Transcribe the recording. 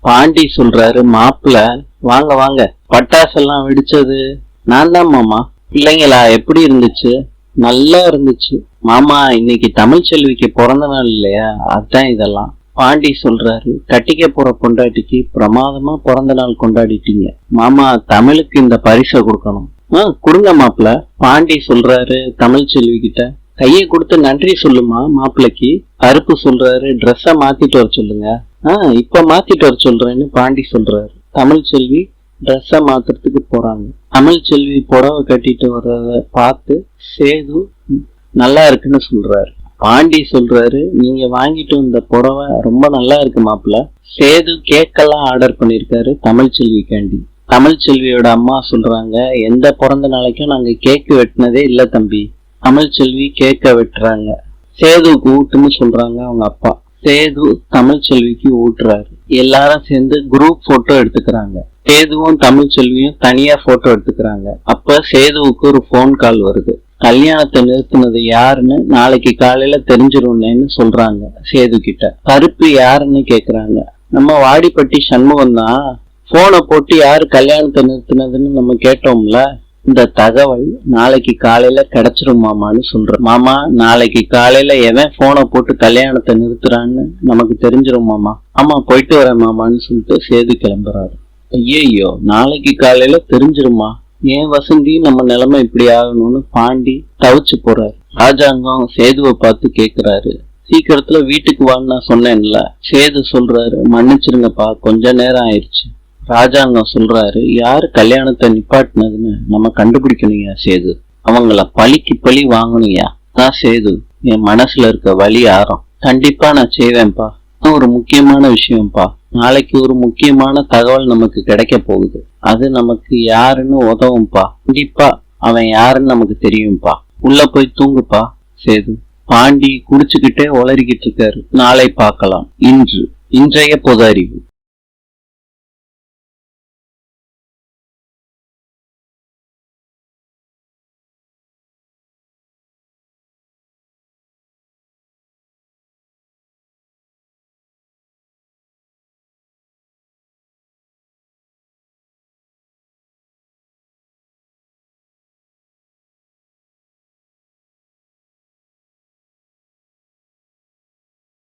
பாண்டி சொல்றாரு, மாப்பிள்ள வாங்க வாங்க, பட்டாசெல்லாம் வெடிச்சது நான் தான் மாமா. பிள்ளைங்களா எப்படி இருந்துச்சு? நல்லா இருந்துச்சு மாமா. இன்னைக்கு தமிழ்ச்செல்விக்கு பிறந்த நாள் இல்லையா, அதான் இதெல்லாம். பாண்டி சொல்றாரு, கட்டிக்க போற பொண்டாட்டிக்கு பிரமாதமா பிறந்த நாள் கொண்டாடிட்டீங்க மாமா. தமிழுக்கு இந்த பரிசை கொடுக்கணும். கொடுங்க மாப்பிள்ள. பாண்டி சொல்றாரு தமிழ்ச்செல்வி கிட்ட, கையை கொடுத்து நன்றி சொல்லுமா மாப்பிள்ளைக்கு. கருப்பு சொல்றாரு, ட்ரெஸ்ஸ மாத்திட்டு வர சொல்லுங்க. இப்ப மாத்திட்டு வர சொல்றேன்னு பாண்டி சொல்றாரு. தமிழ்ச்செல்வி ட்ரெஸ்ஸ மாத்துறதுக்கு போறாங்க. தமிழ்ச்செல்வி புடவை கட்டிட்டு வர்றத பார்த்து சேது நல்லா இருக்குன்னு சொல்றாரு. பாண்டி சொல்றாரு, நீங்க வாங்கிட்டு வந்த புடவை ரொம்ப நல்லா இருக்கு மாப்பிள்ள. சேது கேக்கெல்லாம் ஆர்டர் பண்ணிருக்காரு தமிழ்ச்செல்விக்காண்டி. தமிழ்ச்செல்வியோட அம்மா சொல்றாங்க, எந்த பிறந்த நாளைக்கும் நாங்க கேக்கு வெட்டினதே இல்ல தம்பி. தமிழ்ச்செல்வி கேக்க வெட்டுறாங்க. சேதுக்கு ஊட்டுன்னு சொல்றாங்க அவங்க அப்பா. சேது தமிழ்ச்செல்விக்கு ஊட்டுறாரு. எல்லாரும் சேர்ந்து குரூப் போட்டோ எடுத்துக்கிறாங்க. சேதுவும் தமிழ்ச்செல்வியும் தனியா போட்டோ எடுத்துக்கிறாங்க. அப்ப சேதுவுக்கு ஒரு போன் கால் வருது. கல்யாணத்தை நிறுத்தினது யாருன்னு நாளைக்கு காலையில தெரிஞ்சிருந்தேன்னு சொல்றாங்க சேது கிட்ட. கருப்பு யாருன்னு கேக்குறாங்க. நம்ம வாடிப்பட்டி சண்முகம் தான். போனை போட்டு யாரு கல்யாணத்தை நிறுத்தினதுன்னு நம்ம கேட்டோம்ல, இந்த தகவல் நாளைக்கு காலையில கிடைச்சிரும் மாமான்னு சொல்ற. மாமா, நாளைக்கு காலையில எவன் போனை போட்டு கல்யாணத்தை நிறுத்துறான்னு நமக்கு தெரிஞ்சிரும் மாமா. ஆமா, போயிட்டு வரேன் மாமான்னு சொல்லிட்டு சேது கிளம்புறாரு. ஐயோ, நாளைக்கு காலையில தெரிஞ்சிருமா? ஏன் வசந்தி நம்ம நிலைமை இப்படி ஆகணும்னு பாண்டி தவிச்சு போறாரு. ராஜாங்கம் சேதுவை பார்த்து கேக்குறாரு, சீக்கிரத்துல வீட்டுக்கு வான்னு நான் சொன்னேன்ல. சேது சொல்றாரு, மன்னிச்சிருங்கப்பா, கொஞ்ச நேரம் ஆயிடுச்சு. ராஜாங்கம் சொல்றாரு, யாரு கல்யாணத்தை நிப்பாட்டினதுன்னு நம்ம கண்டுபிடிக்கணுயா சேது. அவங்கள பழிக்கு பழி வாங்கணுயா. தான் சேது, என் மனசுல இருக்க வலி ஆரம். கண்டிப்பா நான் செய்வேன்பா. ஒரு முக்கியமான விஷயம்ப்பா. நாளைக்கு ஒரு முக்கியமான தகவல் நமக்கு கிடைக்க போகுது. அது நமக்கு யாருன்னு உதவும்பா. கண்டிப்பா அவன் யாருன்னு நமக்கு தெரியும்பா. உள்ள போய் தூங்குப்பா சேது. பாண்டி குடிச்சுக்கிட்டே உளறிக்கிட்டு இருக்காரு. நாளை பார்க்கலாம். இன்றைய பொது அறிவு.